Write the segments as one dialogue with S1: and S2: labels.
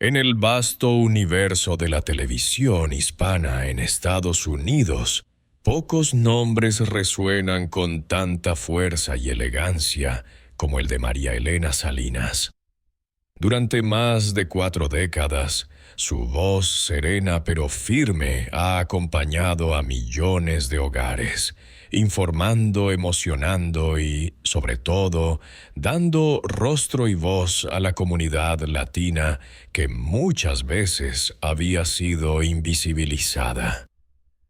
S1: En el vasto universo de la televisión hispana en Estados Unidos, pocos nombres resuenan con tanta fuerza y elegancia como el de María Elena Salinas. Durante más de 4 décadas, su voz serena pero firme ha acompañado a millones de hogares, informando, emocionando y, sobre todo, dando rostro y voz a la comunidad latina que muchas veces había sido invisibilizada.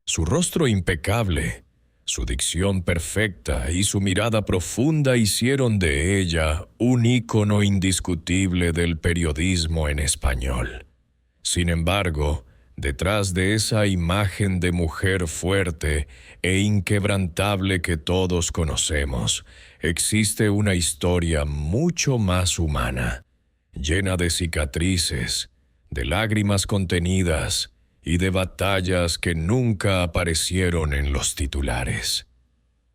S1: Su rostro impecable, su dicción perfecta y su mirada profunda hicieron de ella un ícono indiscutible del periodismo en español. Sin embargo, detrás de esa imagen de mujer fuerte e inquebrantable que todos conocemos, existe una historia mucho más humana, llena de cicatrices, de lágrimas contenidas y de batallas que nunca aparecieron en los titulares.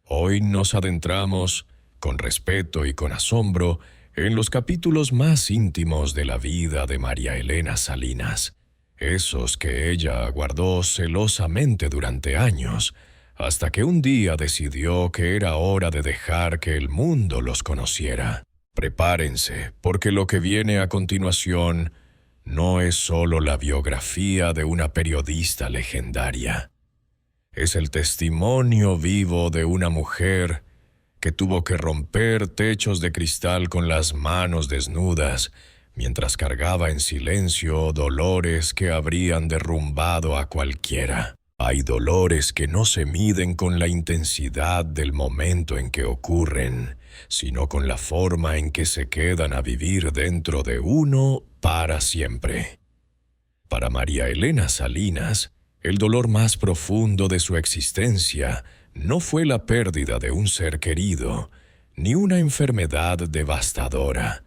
S1: Hoy nos adentramos, con respeto y con asombro, en los capítulos más íntimos de la vida de María Elena Salinas, esos que ella guardó celosamente durante años, hasta que un día decidió que era hora de dejar que el mundo los conociera. Prepárense, porque lo que viene a continuación no es solo la biografía de una periodista legendaria. Es el testimonio vivo de una mujer que tuvo que romper techos de cristal con las manos desnudas mientras cargaba en silencio dolores que habrían derrumbado a cualquiera. Hay dolores que no se miden con la intensidad del momento en que ocurren, sino con la forma en que se quedan a vivir dentro de uno para siempre. Para María Elena Salinas, el dolor más profundo de su existencia no fue la pérdida de un ser querido, ni una enfermedad devastadora,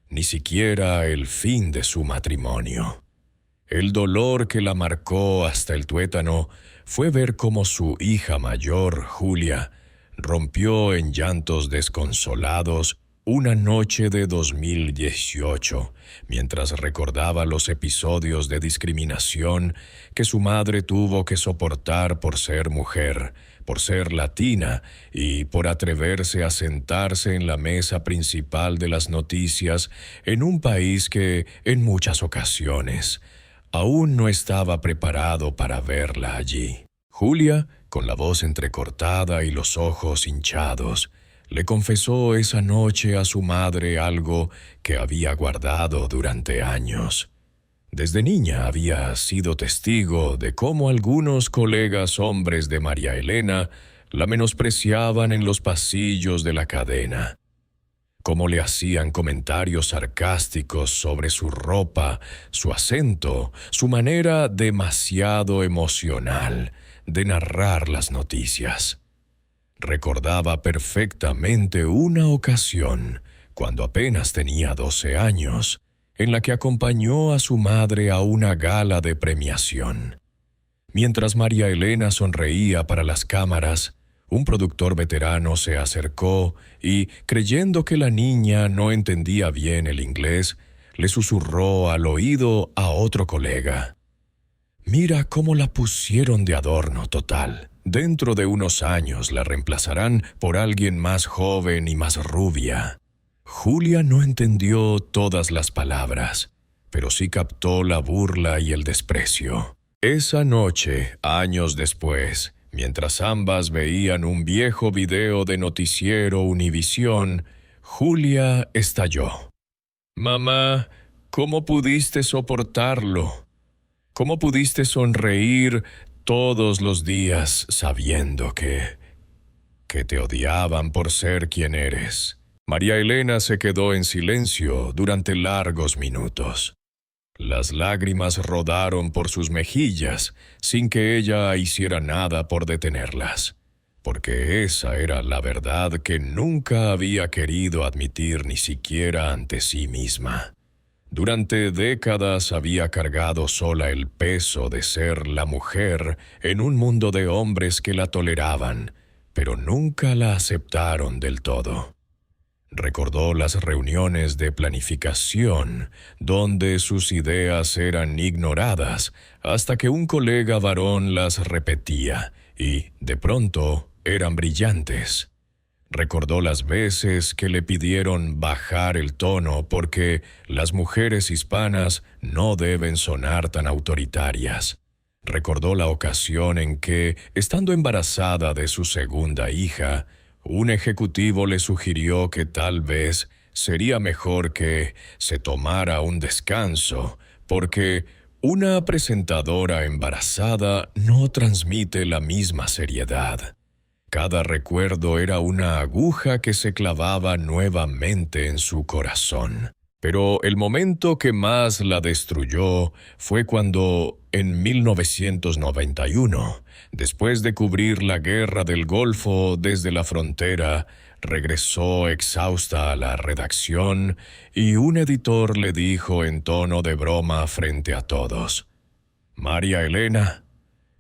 S1: ni siquiera el fin de su matrimonio. El dolor que la marcó hasta el tuétano fue ver cómo su hija mayor, Julia, rompió en llantos desconsolados una noche de 2018, mientras recordaba los episodios de discriminación que su madre tuvo que soportar por ser mujer, por ser latina y por atreverse a sentarse en la mesa principal de las noticias en un país que, en muchas ocasiones, aún no estaba preparado para verla allí. Julia, con la voz entrecortada y los ojos hinchados, le confesó esa noche a su madre algo que había guardado durante años. Desde niña había sido testigo de cómo algunos colegas hombres de María Elena la menospreciaban en los pasillos de la cadena, cómo le hacían comentarios sarcásticos sobre su ropa, su acento, su manera demasiado emocional de narrar las noticias. Recordaba perfectamente una ocasión, cuando apenas tenía 12 años, en la que acompañó a su madre a una gala de premiación. Mientras María Elena sonreía para las cámaras, un productor veterano se acercó y, creyendo que la niña no entendía bien el inglés, le susurró al oído a otro colega: «Mira cómo la pusieron de adorno total. Dentro de unos años la reemplazarán por alguien más joven y más rubia». Julia no entendió todas las palabras, pero sí captó la burla y el desprecio. Esa noche, años después, mientras ambas veían un viejo video de noticiero Univisión, Julia estalló. «Mamá, ¿cómo pudiste soportarlo? ¿Cómo pudiste sonreír todos los días sabiendo que te odiaban por ser quien eres?» María Elena se quedó en silencio durante largos minutos. Las lágrimas rodaron por sus mejillas sin que ella hiciera nada por detenerlas, porque esa era la verdad que nunca había querido admitir ni siquiera ante sí misma. Durante décadas había cargado sola el peso de ser la mujer en un mundo de hombres que la toleraban, pero nunca la aceptaron del todo. Recordó las reuniones de planificación, donde sus ideas eran ignoradas, hasta que un colega varón las repetía, y, de pronto, eran brillantes. Recordó las veces que le pidieron bajar el tono porque las mujeres hispanas no deben sonar tan autoritarias. Recordó la ocasión en que, estando embarazada de su segunda hija, un ejecutivo le sugirió que tal vez sería mejor que se tomara un descanso, porque una presentadora embarazada no transmite la misma seriedad. Cada recuerdo era una aguja que se clavaba nuevamente en su corazón. Pero el momento que más la destruyó fue cuando, en 1991, después de cubrir la guerra del Golfo desde la frontera, regresó exhausta a la redacción y un editor le dijo en tono de broma frente a todos: «María Elena,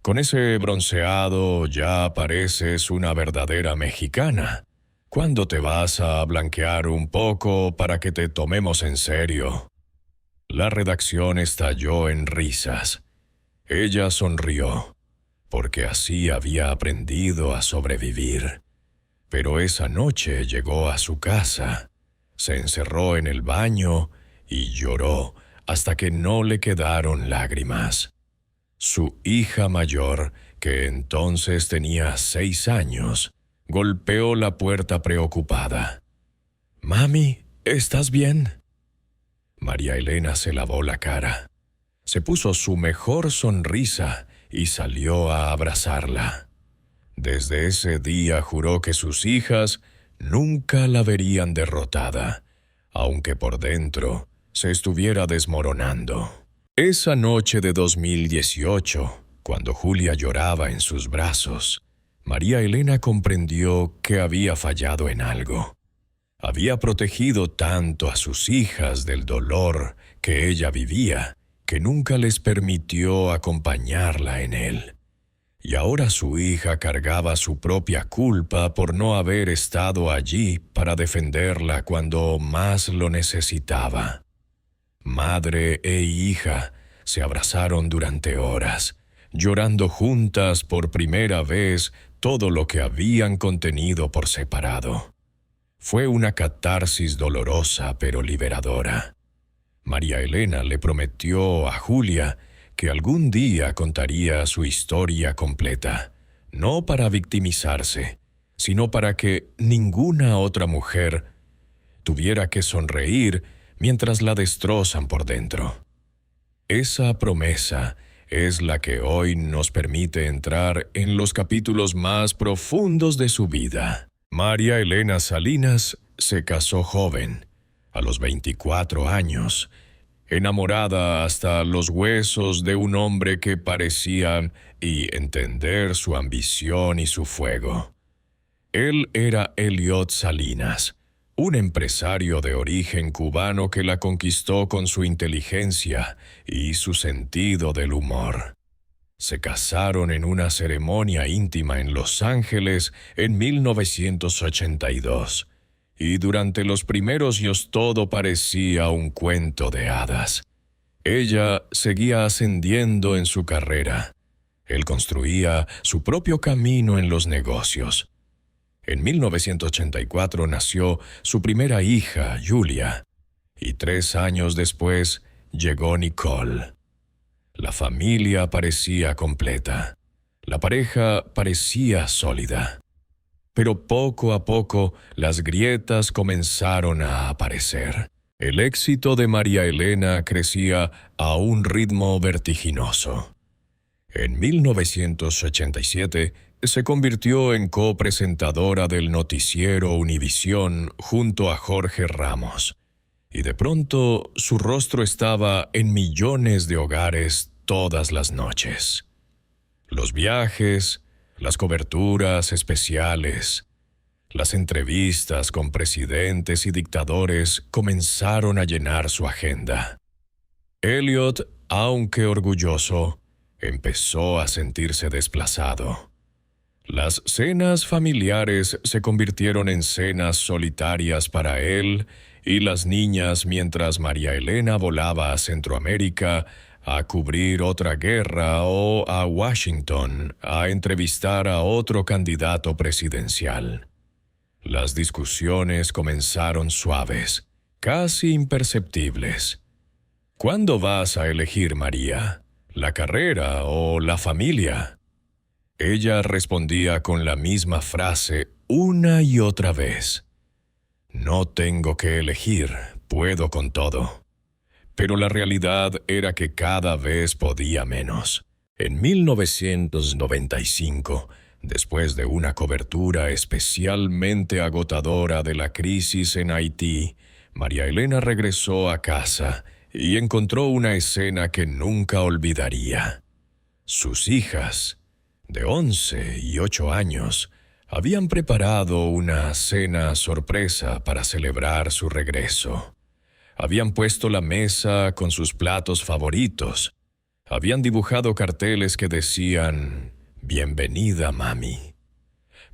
S1: con ese bronceado ya pareces una verdadera mexicana. ¿Cuándo te vas a blanquear un poco para que te tomemos en serio?» La redacción estalló en risas. Ella sonrió, porque así había aprendido a sobrevivir. Pero esa noche llegó a su casa, se encerró en el baño y lloró hasta que no le quedaron lágrimas. Su hija mayor, que entonces tenía 6 años, golpeó la puerta preocupada. «Mami, ¿estás bien?» María Elena se lavó la cara. Se puso su mejor sonrisa y salió a abrazarla. Desde ese día juró que sus hijas nunca la verían derrotada, aunque por dentro se estuviera desmoronando. Esa noche de 2018, cuando Julia lloraba en sus brazos, María Elena comprendió que había fallado en algo. Había protegido tanto a sus hijas del dolor que ella vivía, que nunca les permitió acompañarla en él. Y ahora su hija cargaba su propia culpa por no haber estado allí para defenderla cuando más lo necesitaba. Madre e hija se abrazaron durante horas, llorando juntas por primera vez todo lo que habían contenido por separado. Fue una catarsis dolorosa pero liberadora. María Elena le prometió a Julia que algún día contaría su historia completa, no para victimizarse, sino para que ninguna otra mujer tuviera que sonreír mientras la destrozan por dentro. Esa promesa es la que hoy nos permite entrar en los capítulos más profundos de su vida. María Elena Salinas se casó joven, a los 24 años, enamorada hasta los huesos de un hombre que parecía entender su ambición y su fuego. Él era Elliot Salinas, un empresario de origen cubano que la conquistó con su inteligencia y su sentido del humor. Se casaron en una ceremonia íntima en Los Ángeles en 1982, y durante los primeros años todo parecía un cuento de hadas. Ella seguía ascendiendo en su carrera. Él construía su propio camino en los negocios. En 1984 nació su primera hija, Julia, y 3 años después llegó Nicole. La familia parecía completa. La pareja parecía sólida. Pero poco a poco las grietas comenzaron a aparecer. El éxito de María Elena crecía a un ritmo vertiginoso. En 1987 se convirtió en copresentadora del noticiero Univisión junto a Jorge Ramos, y de pronto su rostro estaba en millones de hogares todas las noches. Los viajes, las coberturas especiales, las entrevistas con presidentes y dictadores comenzaron a llenar su agenda. Elliot, aunque orgulloso, empezó a sentirse desplazado. Las cenas familiares se convirtieron en cenas solitarias para él y las niñas mientras María Elena volaba a Centroamérica a cubrir otra guerra o a Washington a entrevistar a otro candidato presidencial. Las discusiones comenzaron suaves, casi imperceptibles. ¿Cuándo vas a elegir, María? ¿La carrera o la familia? Ella respondía con la misma frase una y otra vez. No tengo que elegir, puedo con todo. Pero la realidad era que cada vez podía menos. En 1995, después de una cobertura especialmente agotadora de la crisis en Haití, María Elena regresó a casa y encontró una escena que nunca olvidaría. Sus hijas, de 11 y 8 años, habían preparado una cena sorpresa para celebrar su regreso. Habían puesto la mesa con sus platos favoritos. Habían dibujado carteles que decían «Bienvenida, mami».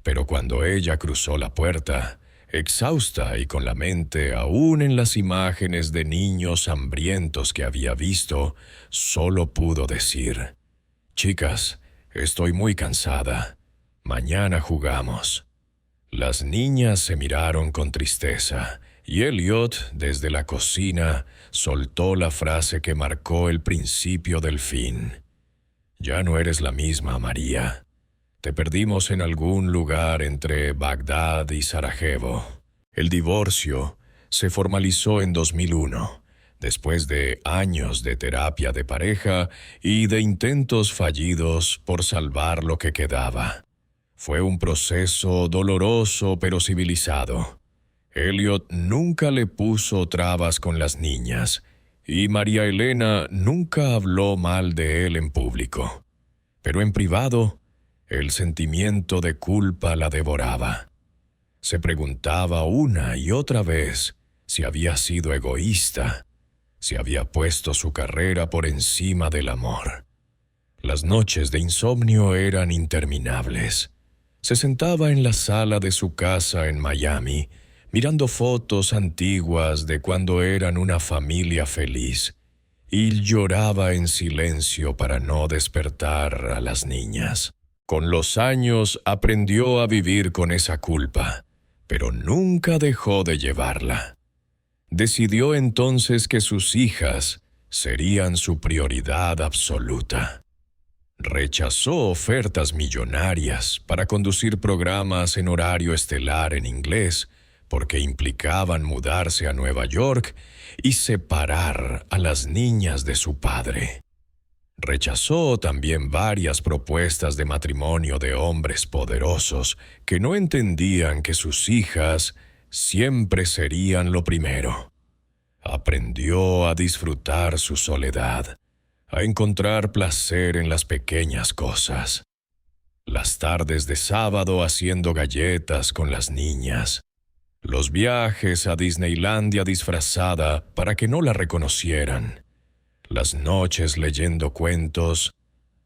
S1: Pero cuando ella cruzó la puerta, exhausta y con la mente aún en las imágenes de niños hambrientos que había visto, solo pudo decir «Chicas, estoy muy cansada. Mañana jugamos». Las niñas se miraron con tristeza, y Elliot, desde la cocina, soltó la frase que marcó el principio del fin. «Ya no eres la misma, María. Te perdimos en algún lugar entre Bagdad y Sarajevo». El divorcio se formalizó en 2001, después de años de terapia de pareja y de intentos fallidos por salvar lo que quedaba. Fue un proceso doloroso pero civilizado. Elliot nunca le puso trabas con las niñas, y María Elena nunca habló mal de él en público. Pero en privado, el sentimiento de culpa la devoraba. Se preguntaba una y otra vez si había sido egoísta, si había puesto su carrera por encima del amor. Las noches de insomnio eran interminables. Se sentaba en la sala de su casa en Miami, mirando fotos antiguas de cuando eran una familia feliz, y lloraba en silencio para no despertar a las niñas. Con los años aprendió a vivir con esa culpa, pero nunca dejó de llevarla. Decidió entonces que sus hijas serían su prioridad absoluta. Rechazó ofertas millonarias para conducir programas en horario estelar en inglés, porque implicaban mudarse a Nueva York y separar a las niñas de su padre. Rechazó también varias propuestas de matrimonio de hombres poderosos que no entendían que sus hijas siempre serían lo primero. Aprendió a disfrutar su soledad, a encontrar placer en las pequeñas cosas. Las tardes de sábado haciendo galletas con las niñas. Los viajes a Disneylandia disfrazada para que no la reconocieran. Las noches leyendo cuentos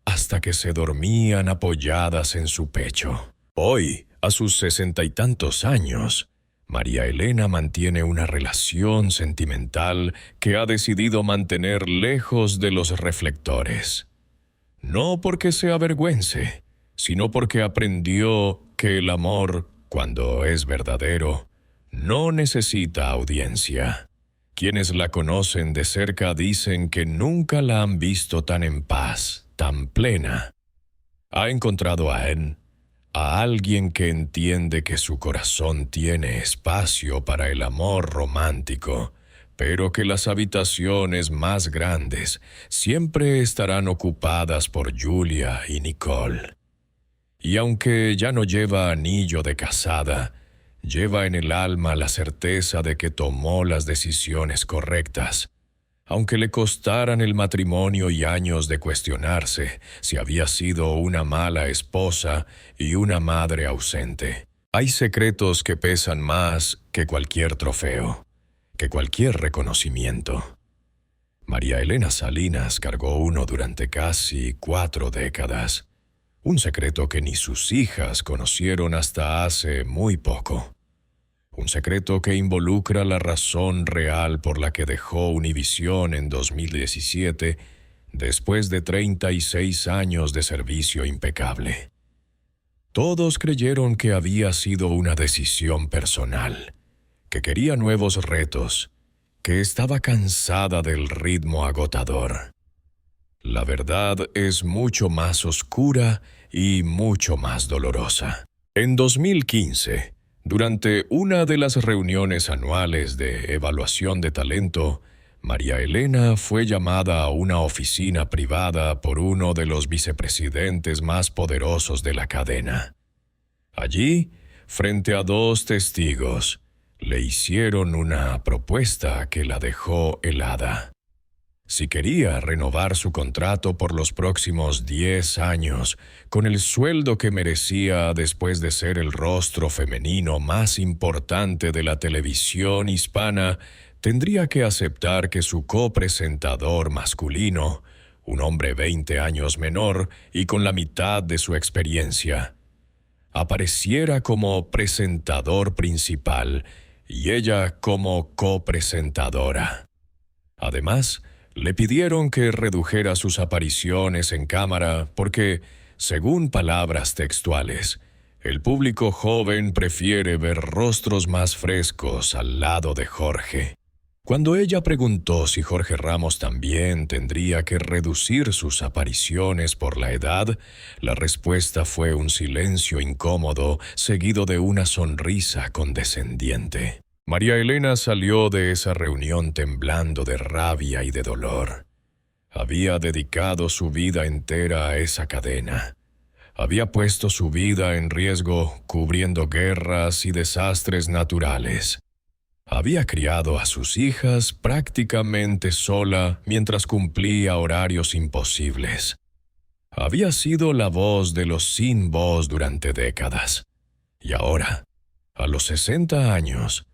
S1: hasta que se dormían apoyadas en su pecho. Hoy, a sus 60 y tantos años, María Elena mantiene una relación sentimental que ha decidido mantener lejos de los reflectores. No porque se avergüence, sino porque aprendió que el amor, cuando es verdadero, no necesita audiencia. Quienes la conocen de cerca dicen que nunca la han visto tan en paz, tan plena. Ha encontrado a alguien que entiende que su corazón tiene espacio para el amor romántico, pero que las habitaciones más grandes siempre estarán ocupadas por Julia y Nicole. Y aunque ya no lleva anillo de casada, lleva en el alma la certeza de que tomó las decisiones correctas, aunque le costaran el matrimonio y años de cuestionarse si había sido una mala esposa y una madre ausente. Hay secretos que pesan más que cualquier trofeo, que cualquier reconocimiento. María Elena Salinas cargó uno durante casi 4 décadas. Un secreto que ni sus hijas conocieron hasta hace muy poco. Un secreto que involucra la razón real por la que dejó Univisión en 2017, después de 36 años de servicio impecable. Todos creyeron que había sido una decisión personal, que quería nuevos retos, que estaba cansada del ritmo agotador. La verdad es mucho más oscura y mucho más dolorosa. En 2015, durante una de las reuniones anuales de evaluación de talento, María Elena fue llamada a una oficina privada por uno de los vicepresidentes más poderosos de la cadena. Allí, frente a 2 testigos, le hicieron una propuesta que la dejó helada. Si quería renovar su contrato por los próximos 10 años, con el sueldo que merecía después de ser el rostro femenino más importante de la televisión hispana, tendría que aceptar que su copresentador masculino, un hombre 20 años menor y con la mitad de su experiencia, apareciera como presentador principal y ella como copresentadora. Además, le pidieron que redujera sus apariciones en cámara porque, según palabras textuales, el público joven prefiere ver rostros más frescos al lado de Jorge. Cuando ella preguntó si Jorge Ramos también tendría que reducir sus apariciones por la edad, la respuesta fue un silencio incómodo seguido de una sonrisa condescendiente. María Elena salió de esa reunión temblando de rabia y de dolor. Había dedicado su vida entera a esa cadena. Había puesto su vida en riesgo cubriendo guerras y desastres naturales. Había criado a sus hijas prácticamente sola mientras cumplía horarios imposibles. Había sido la voz de los sin voz durante décadas. Y ahora, a los 60 años,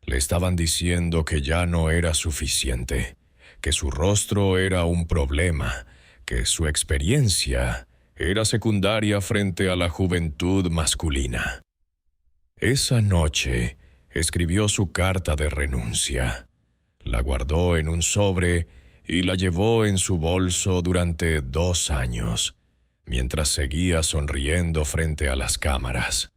S1: le estaban diciendo que ya no era suficiente, que su rostro era un problema, que su experiencia era secundaria frente a la juventud masculina. Esa noche escribió su carta de renuncia. La guardó en un sobre y la llevó en su bolso durante 2 años, mientras seguía sonriendo frente a las cámaras,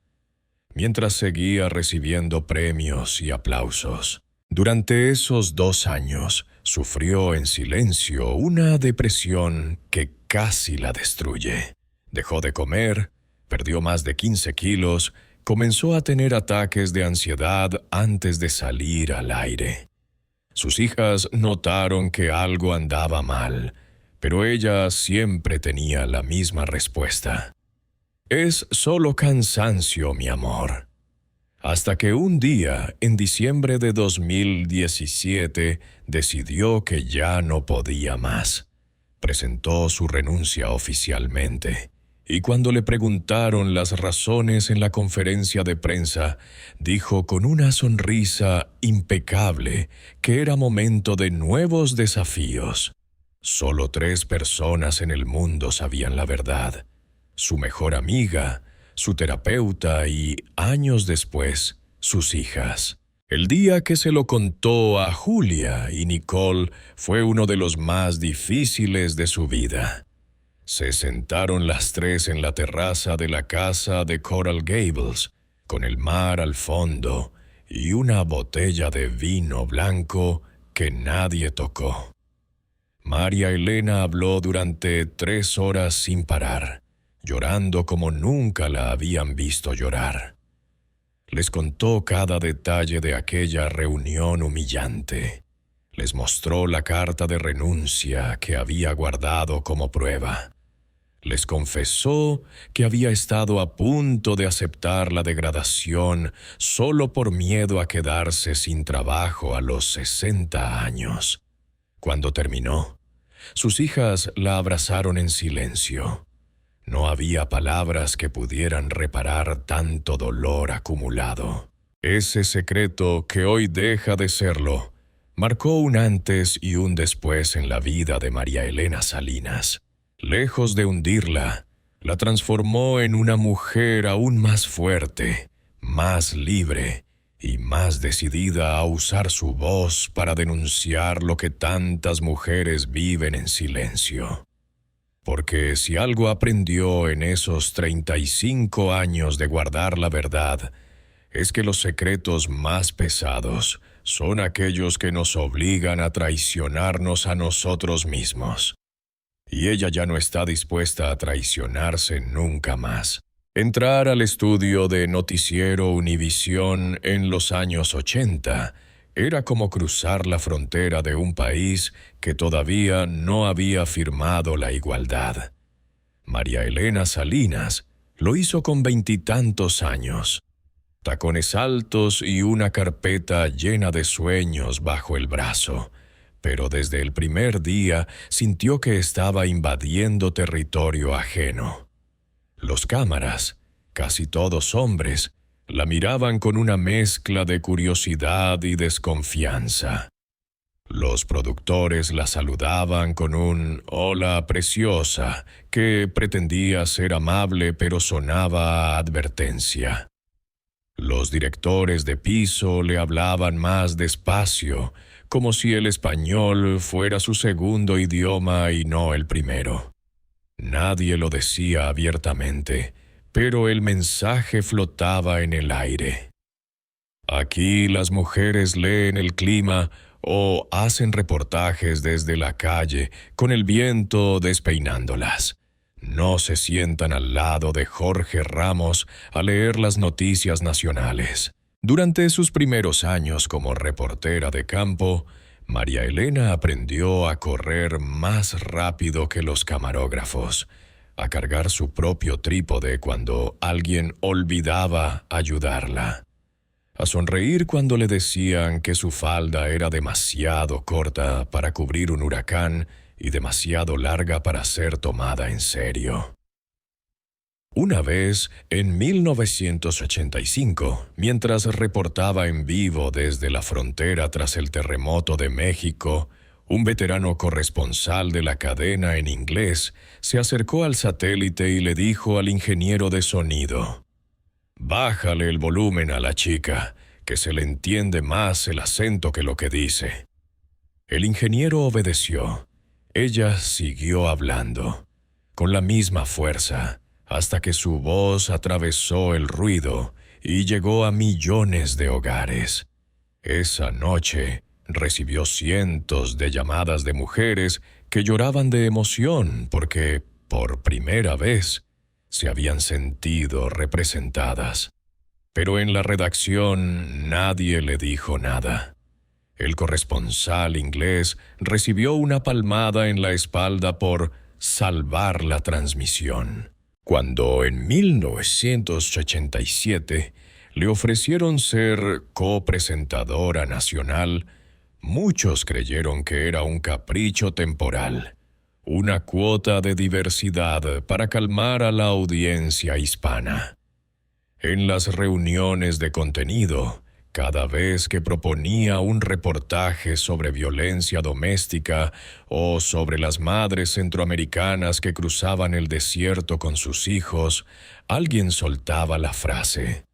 S1: mientras seguía recibiendo premios y aplausos. Durante esos 2 años, sufrió en silencio una depresión que casi la destruye. Dejó de comer, perdió más de 15 kilos, comenzó a tener ataques de ansiedad antes de salir al aire. Sus hijas notaron que algo andaba mal, pero ella siempre tenía la misma respuesta. Es solo cansancio, mi amor. Hasta que un día, en diciembre de 2017, decidió que ya no podía más. Presentó su renuncia oficialmente. Y cuando le preguntaron las razones en la conferencia de prensa, dijo con una sonrisa impecable que era momento de nuevos desafíos. Solo 3 personas en el mundo sabían la verdad: su mejor amiga, su terapeuta y, años después, sus hijas. El día que se lo contó a Julia y Nicole fue uno de los más difíciles de su vida. Se sentaron las 3 en la terraza de la casa de Coral Gables, con el mar al fondo y una botella de vino blanco que nadie tocó. María Elena habló durante 3 horas sin parar, llorando como nunca la habían visto llorar. Les contó cada detalle de aquella reunión humillante. Les mostró la carta de renuncia que había guardado como prueba. Les confesó que había estado a punto de aceptar la degradación solo por miedo a quedarse sin trabajo a los 60 años. Cuando terminó, sus hijas la abrazaron en silencio. No había palabras que pudieran reparar tanto dolor acumulado. Ese secreto, que hoy deja de serlo, marcó un antes y un después en la vida de María Elena Salinas. Lejos de hundirla, la transformó en una mujer aún más fuerte, más libre y más decidida a usar su voz para denunciar lo que tantas mujeres viven en silencio. Porque si algo aprendió en esos 35 años de guardar la verdad, es que los secretos más pesados son aquellos que nos obligan a traicionarnos a nosotros mismos. Y ella ya no está dispuesta a traicionarse nunca más. Entrar al estudio de Noticiero Univisión en los años 80 era como cruzar la frontera de un país que todavía no había firmado la igualdad. María Elena Salinas lo hizo con 20 años, tacones altos y una carpeta llena de sueños bajo el brazo, pero desde el primer día sintió que estaba invadiendo territorio ajeno. Los cámaras, casi todos hombres, la miraban con una mezcla de curiosidad y desconfianza. Los productores la saludaban con un «Hola, preciosa», que pretendía ser amable pero sonaba a advertencia. Los directores de piso le hablaban más despacio, como si el español fuera su segundo idioma y no el primero. Nadie lo decía abiertamente, pero el mensaje flotaba en el aire. Aquí las mujeres leen el clima o hacen reportajes desde la calle con el viento despeinándolas. No se sientan al lado de Jorge Ramos a leer las noticias nacionales. Durante sus primeros años como reportera de campo, María Elena aprendió a correr más rápido que los camarógrafos, a cargar su propio trípode cuando alguien olvidaba ayudarla, a sonreír cuando le decían que su falda era demasiado corta para cubrir un huracán y demasiado larga para ser tomada en serio. Una vez, en 1985, mientras reportaba en vivo desde la frontera tras el terremoto de México, un veterano corresponsal de la cadena en inglés se acercó al satélite y le dijo al ingeniero de sonido: «Bájale el volumen a la chica, que se le entiende más el acento que lo que dice». El ingeniero obedeció. Ella siguió hablando, con la misma fuerza, hasta que su voz atravesó el ruido y llegó a millones de hogares. Esa noche recibió cientos de llamadas de mujeres que lloraban de emoción porque, por primera vez, se habían sentido representadas. Pero en la redacción nadie le dijo nada. El corresponsal inglés recibió una palmada en la espalda por salvar la transmisión. Cuando en 1987 le ofrecieron ser copresentadora nacional, muchos creyeron que era un capricho temporal, una cuota de diversidad para calmar a la audiencia hispana. En las reuniones de contenido, cada vez que proponía un reportaje sobre violencia doméstica o sobre las madres centroamericanas que cruzaban el desierto con sus hijos, alguien soltaba la frase: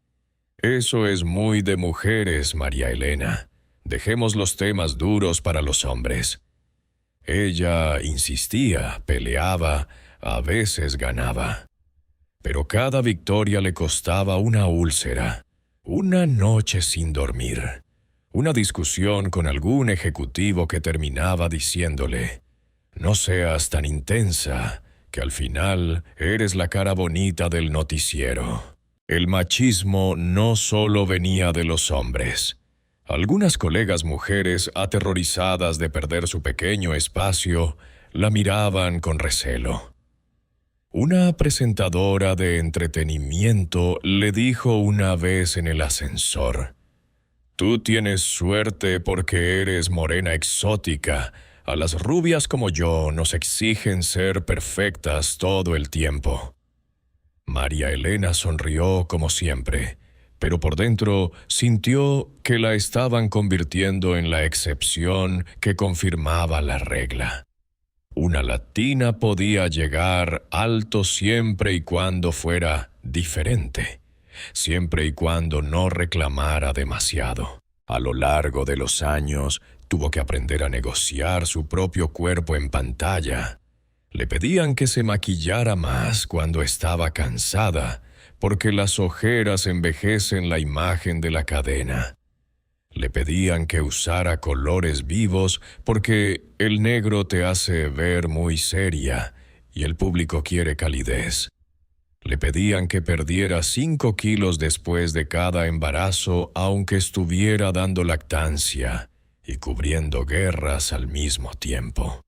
S1: «Eso es muy de mujeres, María Elena. Dejemos los temas duros para los hombres». Ella insistía, peleaba, a veces ganaba. Pero cada victoria le costaba una úlcera, una noche sin dormir, una discusión con algún ejecutivo que terminaba diciéndole: «No seas tan intensa, que al final eres la cara bonita del noticiero». El machismo no solo venía de los hombres. Algunas colegas mujeres, aterrorizadas de perder su pequeño espacio, la miraban con recelo. Una presentadora de entretenimiento le dijo una vez en el ascensor: «Tú tienes suerte porque eres morena exótica. A las rubias como yo nos exigen ser perfectas todo el tiempo». María Elena sonrió como siempre, pero por dentro sintió que la estaban convirtiendo en la excepción que confirmaba la regla. Una latina podía llegar alto siempre y cuando fuera diferente, siempre y cuando no reclamara demasiado. A lo largo de los años, tuvo que aprender a negociar su propio cuerpo en pantalla. Le pedían que se maquillara más cuando estaba cansada, porque las ojeras envejecen la imagen de la cadena. Le pedían que usara colores vivos porque el negro te hace ver muy seria y el público quiere calidez. Le pedían que perdiera 5 kilos después de cada embarazo aunque estuviera dando lactancia y cubriendo guerras al mismo tiempo.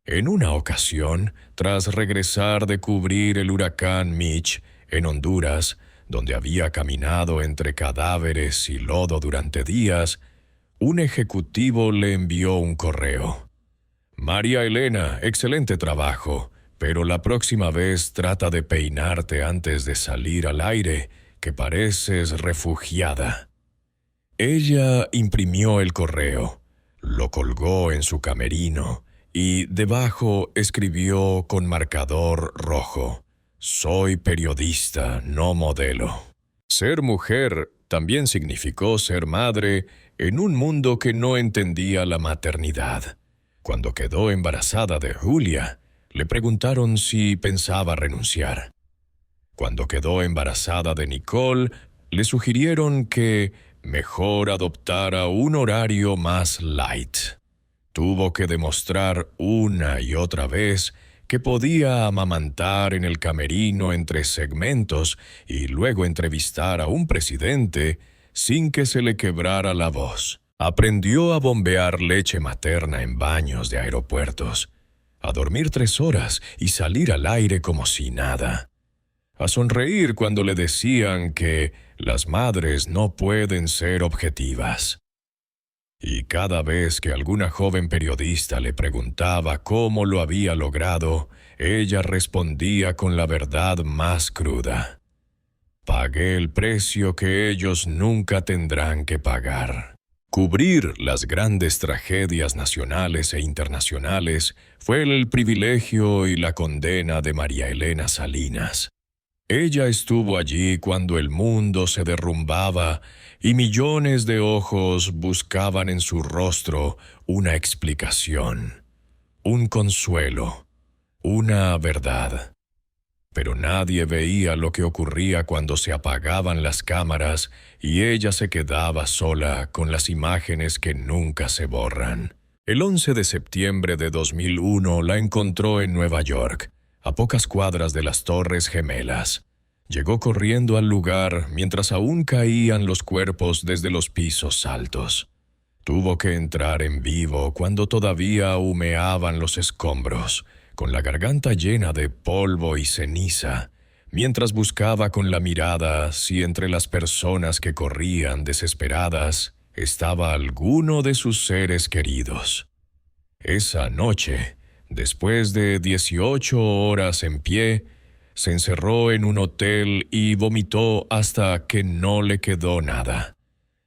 S1: En una ocasión, tras regresar de cubrir el huracán Mitch en Honduras, donde había caminado entre cadáveres y lodo durante días, un ejecutivo le envió un correo. María Elena, excelente trabajo, pero la próxima vez trata de peinarte antes de salir al aire, que pareces refugiada. Ella imprimió el correo, lo colgó en su camerino y debajo escribió con marcador rojo: «Soy periodista, no modelo». Ser mujer también significó ser madre en un mundo que no entendía la maternidad. Cuando quedó embarazada de Julia, le preguntaron si pensaba renunciar. Cuando quedó embarazada de Nicole, le sugirieron que mejor adoptara un horario más light. Tuvo que demostrar una y otra vez que podía amamantar en el camerino entre segmentos y luego entrevistar a un presidente sin que se le quebrara la voz. Aprendió a bombear leche materna en baños de aeropuertos, a dormir 3 horas y salir al aire como si nada, a sonreír cuando le decían que las madres no pueden ser objetivas. Y cada vez que alguna joven periodista le preguntaba cómo lo había logrado, ella respondía con la verdad más cruda: «Pagué el precio que ellos nunca tendrán que pagar». Cubrir las grandes tragedias nacionales e internacionales fue el privilegio y la condena de María Elena Salinas. Ella estuvo allí cuando el mundo se derrumbaba y millones de ojos buscaban en su rostro una explicación, un consuelo, una verdad. Pero nadie veía lo que ocurría cuando se apagaban las cámaras y ella se quedaba sola con las imágenes que nunca se borran. El 11 de septiembre de 2001 la encontró en Nueva York, a pocas cuadras de las Torres Gemelas. Llegó corriendo al lugar mientras aún caían los cuerpos desde los pisos altos. Tuvo que entrar en vivo cuando todavía humeaban los escombros, con la garganta llena de polvo y ceniza, mientras buscaba con la mirada si entre las personas que corrían desesperadas estaba alguno de sus seres queridos. Esa noche, después de 18 horas en pie, se encerró en un hotel y vomitó hasta que no le quedó nada.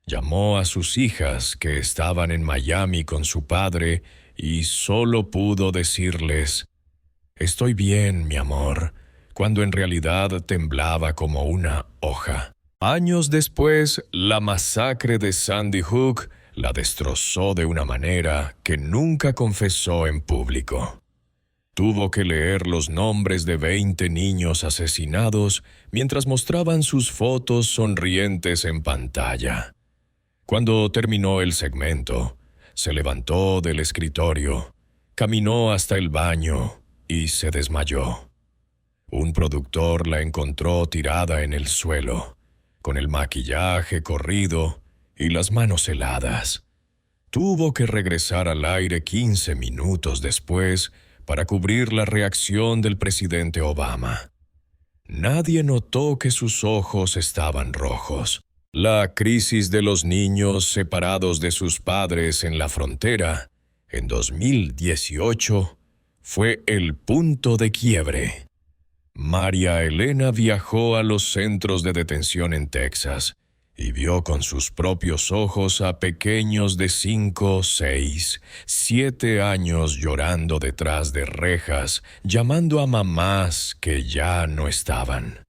S1: Llamó a sus hijas, que estaban en Miami con su padre, y solo pudo decirles: «Estoy bien, mi amor», cuando en realidad temblaba como una hoja. Años después, la masacre de Sandy Hook la destrozó de una manera que nunca confesó en público. Tuvo que leer los nombres de 20 niños asesinados mientras mostraban sus fotos sonrientes en pantalla. Cuando terminó el segmento, se levantó del escritorio, caminó hasta el baño y se desmayó. Un productor la encontró tirada en el suelo, con el maquillaje corrido y las manos heladas. Tuvo que regresar al aire 15 minutos después para cubrir la reacción del presidente Obama. Nadie notó que sus ojos estaban rojos. La crisis de los niños separados de sus padres en la frontera, en 2018, fue el punto de quiebre. María Elena viajó a los centros de detención en Texas y vio con sus propios ojos a pequeños de 5, 6, 7 años llorando detrás de rejas, llamando a mamás que ya no estaban.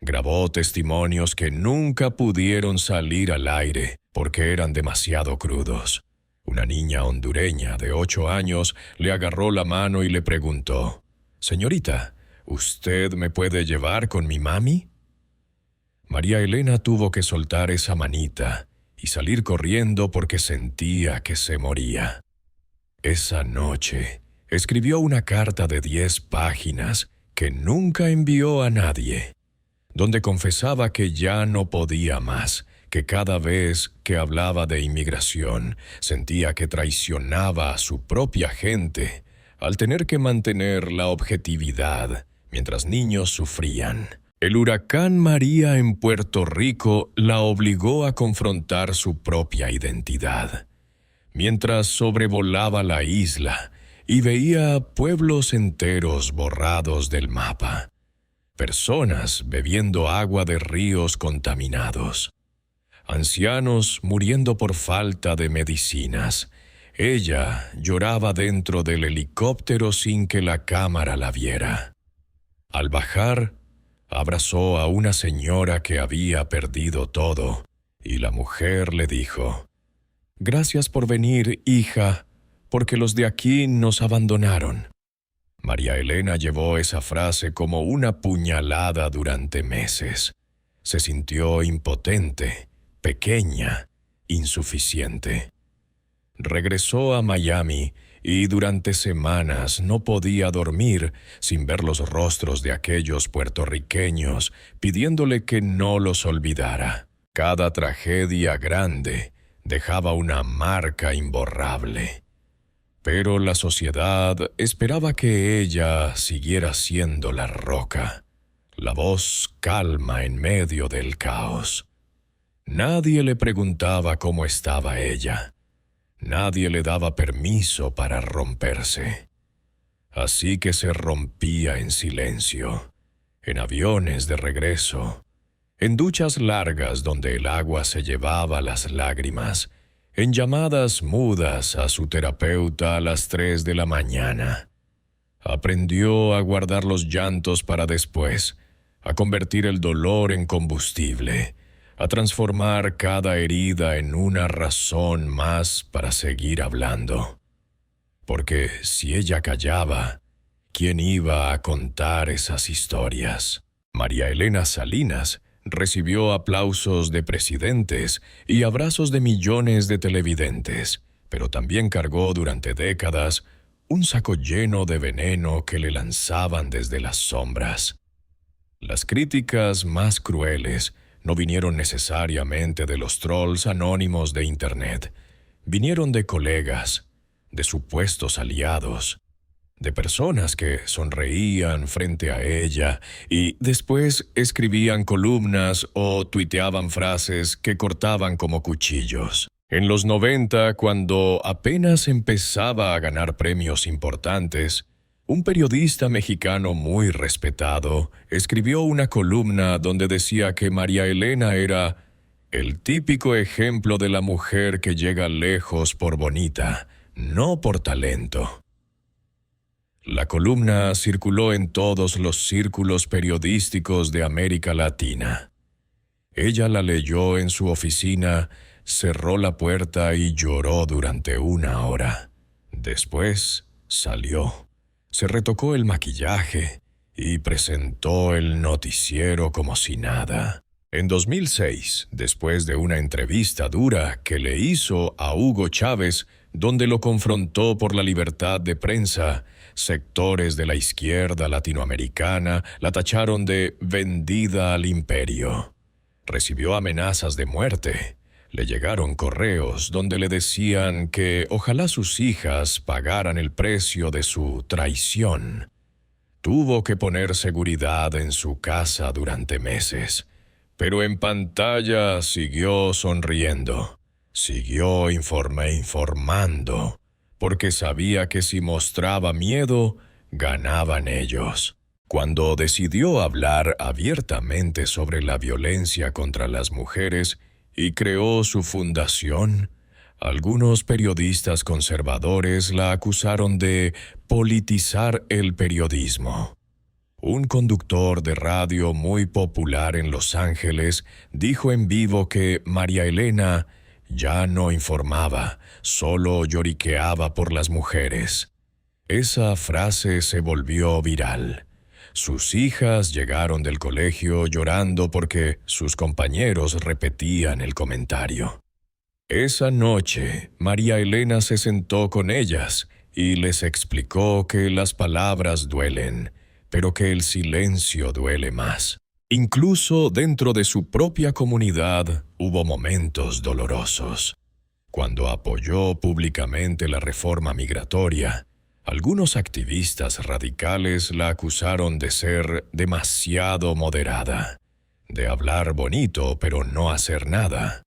S1: Grabó testimonios que nunca pudieron salir al aire porque eran demasiado crudos. Una niña hondureña de 8 años le agarró la mano y le preguntó: «Señorita, ¿usted me puede llevar con mi mami?». María Elena tuvo que soltar esa manita y salir corriendo porque sentía que se moría. Esa noche escribió una carta de 10 páginas que nunca envió a nadie, donde confesaba que ya no podía más, que cada vez que hablaba de inmigración sentía que traicionaba a su propia gente al tener que mantener la objetividad mientras niños sufrían. El huracán María en Puerto Rico la obligó a confrontar su propia identidad. Mientras sobrevolaba la isla y veía pueblos enteros borrados del mapa, personas bebiendo agua de ríos contaminados, ancianos muriendo por falta de medicinas, ella lloraba dentro del helicóptero sin que la cámara la viera. Al bajar, abrazó a una señora que había perdido todo, y la mujer le dijo: «Gracias por venir, hija, porque los de aquí nos abandonaron». María Elena llevó esa frase como una puñalada durante meses. Se sintió impotente, pequeña, insuficiente. Regresó a Miami y durante semanas no podía dormir sin ver los rostros de aquellos puertorriqueños pidiéndole que no los olvidara. Cada tragedia grande dejaba una marca imborrable. Pero la sociedad esperaba que ella siguiera siendo la roca, la voz calma en medio del caos. Nadie le preguntaba cómo estaba ella. Nadie le daba permiso para romperse. Así que se rompía en silencio, en aviones de regreso, en duchas largas donde el agua se llevaba las lágrimas, en llamadas mudas a su terapeuta a las 3 de la mañana. Aprendió a guardar los llantos para después, a convertir el dolor en combustible, a transformar cada herida en una razón más para seguir hablando. Porque si ella callaba, ¿quién iba a contar esas historias? María Elena Salinas recibió aplausos de presidentes y abrazos de millones de televidentes, pero también cargó durante décadas un saco lleno de veneno que le lanzaban desde las sombras. Las críticas más crueles no vinieron necesariamente de los trolls anónimos de Internet. Vinieron de colegas, de supuestos aliados, de personas que sonreían frente a ella y después escribían columnas o tuiteaban frases que cortaban como cuchillos. En los 90, cuando apenas empezaba a ganar premios importantes, un periodista mexicano muy respetado escribió una columna donde decía que María Elena era el típico ejemplo de la mujer que llega lejos por bonita, no por talento. La columna circuló en todos los círculos periodísticos de América Latina. Ella la leyó en su oficina, cerró la puerta y lloró durante 1 hora. Después salió. Se retocó el maquillaje y presentó el noticiero como si nada. En 2006, después de una entrevista dura que le hizo a Hugo Chávez, donde lo confrontó por la libertad de prensa, sectores de la izquierda latinoamericana la tacharon de vendida al imperio. Recibió amenazas de muerte. Le llegaron correos donde le decían que ojalá sus hijas pagaran el precio de su traición. Tuvo que poner seguridad en su casa durante meses, pero en pantalla siguió sonriendo, siguió informando, porque sabía que si mostraba miedo, ganaban ellos. Cuando decidió hablar abiertamente sobre la violencia contra las mujeres, y creó su fundación, algunos periodistas conservadores la acusaron de politizar el periodismo. Un conductor de radio muy popular en Los Ángeles dijo en vivo que María Elena ya no informaba, solo lloriqueaba por las mujeres. Esa frase se volvió viral. Sus hijas llegaron del colegio llorando porque sus compañeros repetían el comentario. Esa noche, María Elena se sentó con ellas y les explicó que las palabras duelen, pero que el silencio duele más. Incluso dentro de su propia comunidad hubo momentos dolorosos. Cuando apoyó públicamente la reforma migratoria, algunos activistas radicales la acusaron de ser demasiado moderada, de hablar bonito pero no hacer nada.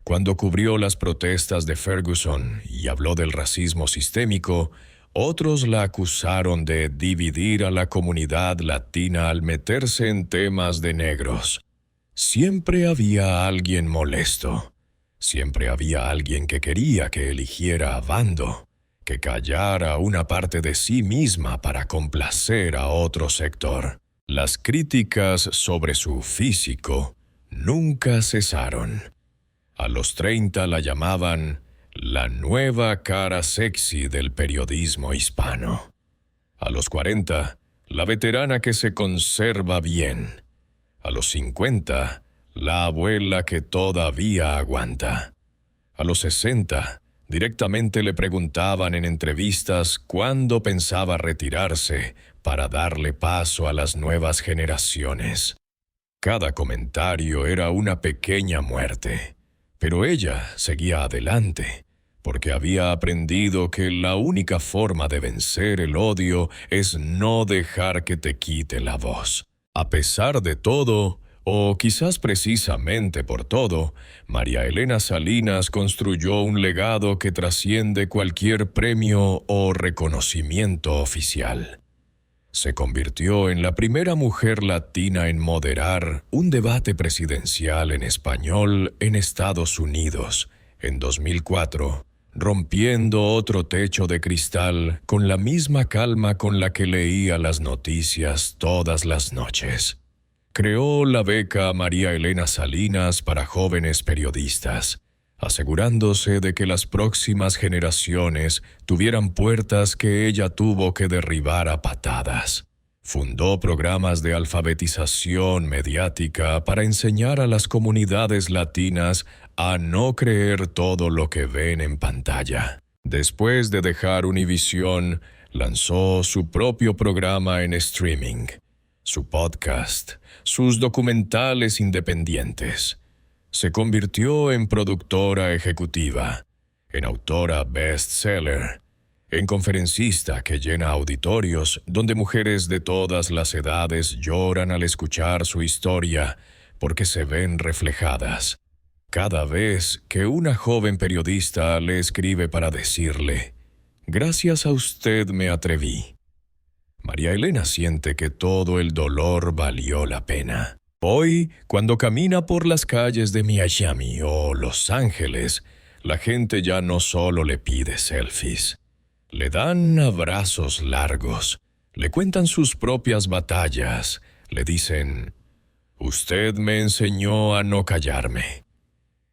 S1: Cuando cubrió las protestas de Ferguson y habló del racismo sistémico, otros la acusaron de dividir a la comunidad latina al meterse en temas de negros. Siempre había alguien molesto. Siempre había alguien que quería que eligiera a bando, que callara una parte de sí misma para complacer a otro sector. Las críticas sobre su físico nunca cesaron. A los 30 la llamaban la nueva cara sexy del periodismo hispano. A los 40, la veterana que se conserva bien. A los 50, la abuela que todavía aguanta. A los 60, directamente le preguntaban en entrevistas cuándo pensaba retirarse para darle paso a las nuevas generaciones. Cada comentario era una pequeña muerte. Pero ella seguía adelante, porque había aprendido que la única forma de vencer el odio es no dejar que te quite la voz. A pesar de todo, o quizás precisamente por todo, María Elena Salinas construyó un legado que trasciende cualquier premio o reconocimiento oficial. Se convirtió en la primera mujer latina en moderar un debate presidencial en español en Estados Unidos en 2004, rompiendo otro techo de cristal con la misma calma con la que leía las noticias todas las noches. Creó la beca María Elena Salinas para jóvenes periodistas, asegurándose de que las próximas generaciones tuvieran puertas que ella tuvo que derribar a patadas. Fundó programas de alfabetización mediática para enseñar a las comunidades latinas a no creer todo lo que ven en pantalla. Después de dejar Univisión, lanzó su propio programa en streaming, su podcast, sus documentales independientes. Se convirtió en productora ejecutiva, en autora bestseller, en conferencista que llena auditorios donde mujeres de todas las edades lloran al escuchar su historia porque se ven reflejadas. Cada vez que una joven periodista le escribe para decirle, «Gracias a usted me atreví», María Elena siente que todo el dolor valió la pena. Hoy, cuando camina por las calles de Miami o Los Ángeles, la gente ya no solo le pide selfies. Le dan abrazos largos, le cuentan sus propias batallas, le dicen, «Usted me enseñó a no callarme».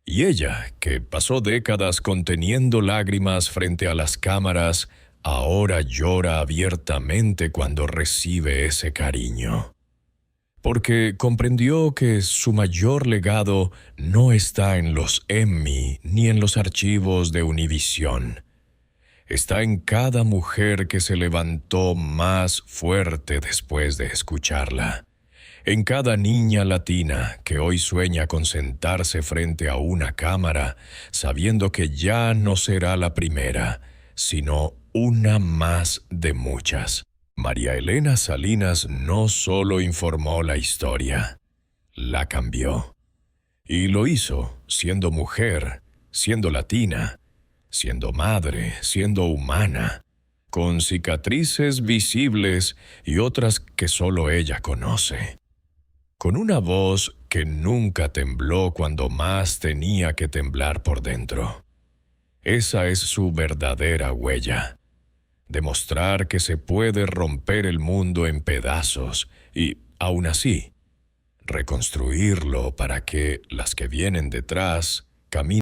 S1: Y ella, que pasó décadas conteniendo lágrimas frente a las cámaras, ahora llora abiertamente cuando recibe ese cariño. Porque comprendió que su mayor legado no está en los Emmy ni en los archivos de Univisión. Está en cada mujer que se levantó más fuerte después de escucharla. En cada niña latina que hoy sueña con sentarse frente a una cámara, sabiendo que ya no será la primera, sino una más de muchas. María Elena Salinas no solo informó la historia, la cambió. Y lo hizo siendo mujer, siendo latina, siendo madre, siendo humana, con cicatrices visibles y otras que solo ella conoce. Con una voz que nunca tembló cuando más tenía que temblar por dentro. Esa es su verdadera huella. Demostrar que se puede romper el mundo en pedazos y, aún así, reconstruirlo para que las que vienen detrás caminen